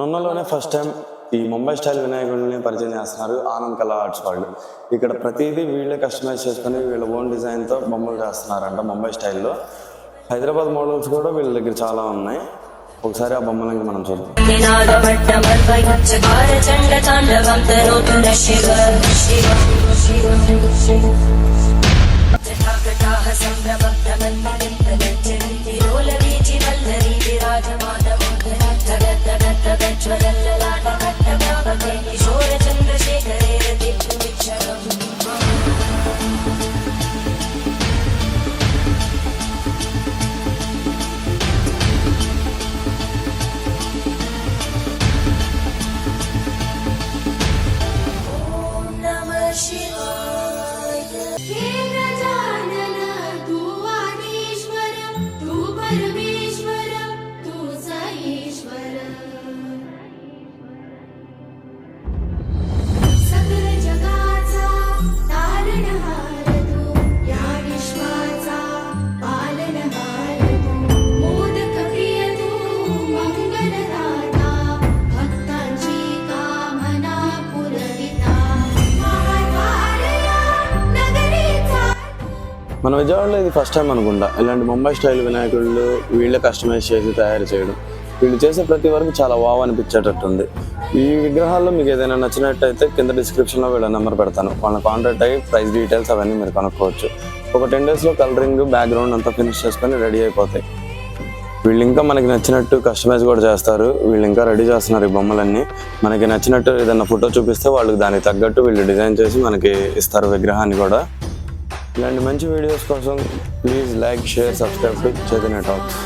నొన్నలోనే first time ఈ Mumbai style వినాయకుడిని పరిచయం చేస్తున్నారు ఆనంద్ కళా ఆర్ట్స్ వాళ్ళు. ఇక్కడ ప్రతిదీ వీళ్ళే కస్టమైజ్ చేసుకొని వీళ్ళ ఓన్ డిజైన్తో బొమ్మలు చేస్తున్నారంట ముంబై స్టైల్లో. హైదరాబాద్ మోడల్స్ కూడా వీళ్ళ దగ్గర చాలా ఉన్నాయి. ఒకసారి ఆ బొమ్మలకి మనం చూద్దాం. మన విజయవాడలో ఇది ఫస్ట్ టైం అనుకుంటా ఇలాంటి ముంబై స్టైల్ వినాయకుళ్ళు వీళ్ళే కస్టమైజ్ చేసి తయారు చేయడం. వీళ్ళు చేసే ప్రతి వరకు చాలా వావ్ అనిపించేటట్టుంది. ఈ విగ్రహాల్లో మీకు ఏదైనా నచ్చినట్టయితే కింద డిస్క్రిప్షన్లో వీళ్ళ నెంబర్ పెడతాను. వాళ్ళని కాంటాక్ట్ అయ్యి ప్రైస్ డీటెయిల్స్ అవన్నీ మీరు కనుక్కోవచ్చు. ఒక 10 డేస్లో కలరింగ్ బ్యాక్గ్రౌండ్ అంతా ఫినిష్ చేసుకొని రెడీ అయిపోతాయి. వీళ్ళు ఇంకా మనకి నచ్చినట్టు కస్టమైజ్ కూడా చేస్తారు. వీళ్ళు ఇంకా రెడీ చేస్తున్నారు ఈ బొమ్మలన్నీ. మనకి నచ్చినట్టు ఏదైనా ఫోటో చూపిస్తే వాళ్ళకి దానికి తగ్గట్టు వీళ్ళు డిజైన్ చేసి మనకి ఇస్తారు విగ్రహాన్ని కూడా. ఇలాంటి మంచి వీడియోస్ కోసం please like, share, subscribe to Chaitanya talks.